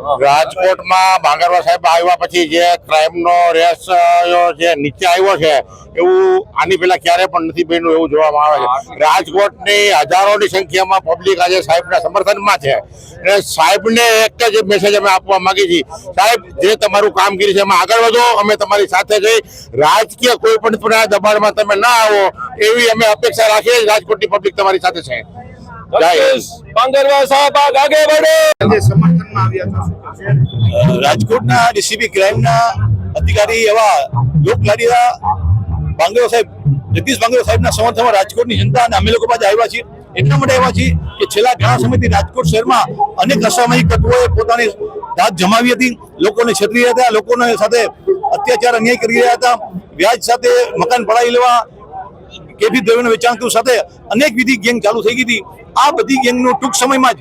રાજકોટમાં બાંગરવા સાહેબ આવ્યા પછી જે ક્રાઇમનો રેસ જે નીચે આવ્યો છે એવું આની પહેલા ક્યારે પણ નથી બન્યું એવું જોવામાં આવે છે। રાજકોટની હજારોની સંખ્યામાં પબ્લિક આજે સાહેબના સમર્થનમાં છે અને સાહેબને એક જ મેસેજ અમે આપવા માંગીએ છીએ, સાહેબ જે તમારું કામગીરી છે એમાં આગળ વધો, અમે તમારી સાથે જઈ રાજકીય કોઈ પણ દબાણમાં તમે ના આવો એવી અમે અપેક્ષા રાખીએ। રાજકોટની પબ્લિક તમારી સાથે છે। રાજકોટના ડીસીપી ક્રાઇમના અધિકારી એવા લોકલાડીલા બાંગરવા સાહેબ, જગદીશ બાંગરવા સાહેબના સમર્થનમાં રાજકોટની જનતા અને અમે લોકો પાછા આવ્યા છીએ। એટલા માટે આવ્યા છીએ કે છેલ્લા ઘણા સમયથી રાજકોટ શહેરમાં અનેક અસામાજિક તત્વોએ પોતાની દાદ જમાવી હતી, લોકોને છેતરી રહ્યા હતા, લોકોને સાથે અત્યાચાર અન્યાય કરી રહ્યા હતા, વ્યાજ સાથે મકાન પડાવી લેવા, કેફી દ્રવ્યનું વેચાણ સાથે અનેક વિધિ ગેંગ ચાલુ થઈ ગઈ હતી। આ બધી ગેંગનું ટૂંક સમયમાં જ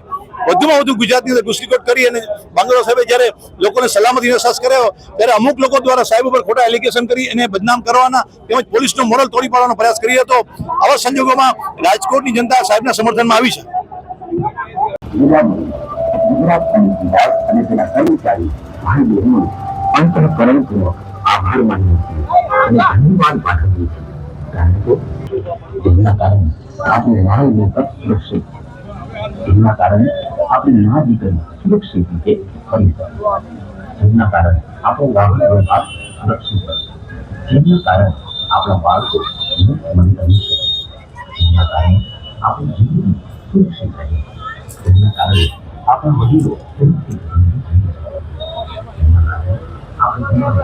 વધુમાં વધુ ગુજરાતની અંદર ઘૂસીકોટ કરી અને બાંગરવા સાહેબે જ્યારે લોકોને સલામતીનો અહેસાસ કર્યો ત્યારે અમુક લોકો દ્વારા સાહેબ ઉપર ખોટા એલિગેશન કરી એને બદનામ કરવાના તેમજ પોલીસનો મોરલ તોડી પાડવાનો પ્રયાસ કરી હતો। આવા સંજોગોમાં રાજકોટની જનતા સાહેબના સમર્થનમાં આવી છે। આભાર માનીએ છીએ અને ધન્યવાદ પાઠવીએ છીએ, કારણ કે જેના કારણે આપણી નાની મિલકત સુરક્ષિત, જેના કારણે આપણી ના દીકરી સુરક્ષિત રીતે ફરી શકે, જેના કારણે આપણો વાહન વ્યવહાર સુરક્ષિત બને, જેના કારણે આપણા બાળકો મુક્ત બની રહી શકે, જેના કારણે આપણી જિંદગી સુરક્ષિત રહે, જેના કારણે આપણા વડીલો સુરક્ષિત જીવન જીવી શકે, જેના કારણે આપણે જીવન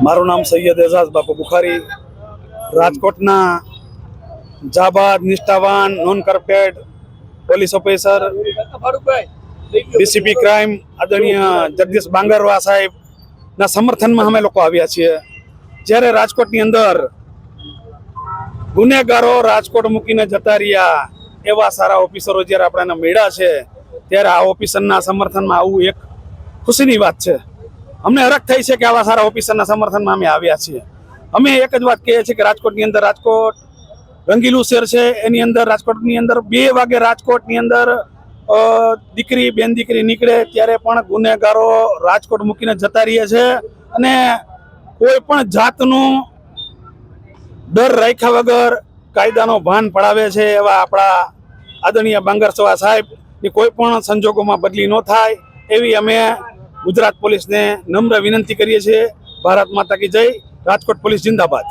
મારું નામ સૈયદ એઝાઝ બાપુ બુખારી, રાજકોટના જાબાદ, નિષ્ઠાવાન, non corrupted police officer DCP crime આદરણીય જગદીશ બાંગરવા સાહેબના સમર્થનમાં અમે લોકો આવ્યા છીએ। જ્યારે રાજકોટની અંદર ગુનેગારો રાજકોટ મૂકીને જતા રહ્યા એવા સારા ઓફિસરો જ્યારે આપણાને મળ્યા છે ત્યારે આ ઓફિસરના સમર્થનમાં આવવું એક ખુશીની વાત છે। અમને હરખ થઈ છે કે આવા સારા ઓફિસરના સમર્થનમાં અમે આવ્યા છીએ। અમે એક જ વાત કહીએ છીએ કે રાજકોટની અંદર, રાજકોટ રંગીલું શહેર છે, એની અંદર રાજકોટની અંદર 2 વાગે રાજકોટની અંદર દીકરી બેન દીકરી નીકળે ત્યારે પણ ગુનેગારો રાજકોટ મૂકીને જતા રહે છે અને કોઈ પણ જાતનું ડર રાખ્યા વગર કાયદાનો ભાન પડાવે છે। એવા આપણા આદરણીય બાંગરવા સાહેબની કોઈ પણ સંજોગોમાં બદલી ન થાય એવી અમે ગુજરાત પોલીસને નમ્ર વિનંતી કરીએ છીએ। ભારત માતા કી જય, રાજકોટ પોલીસ જિંદાબાદ।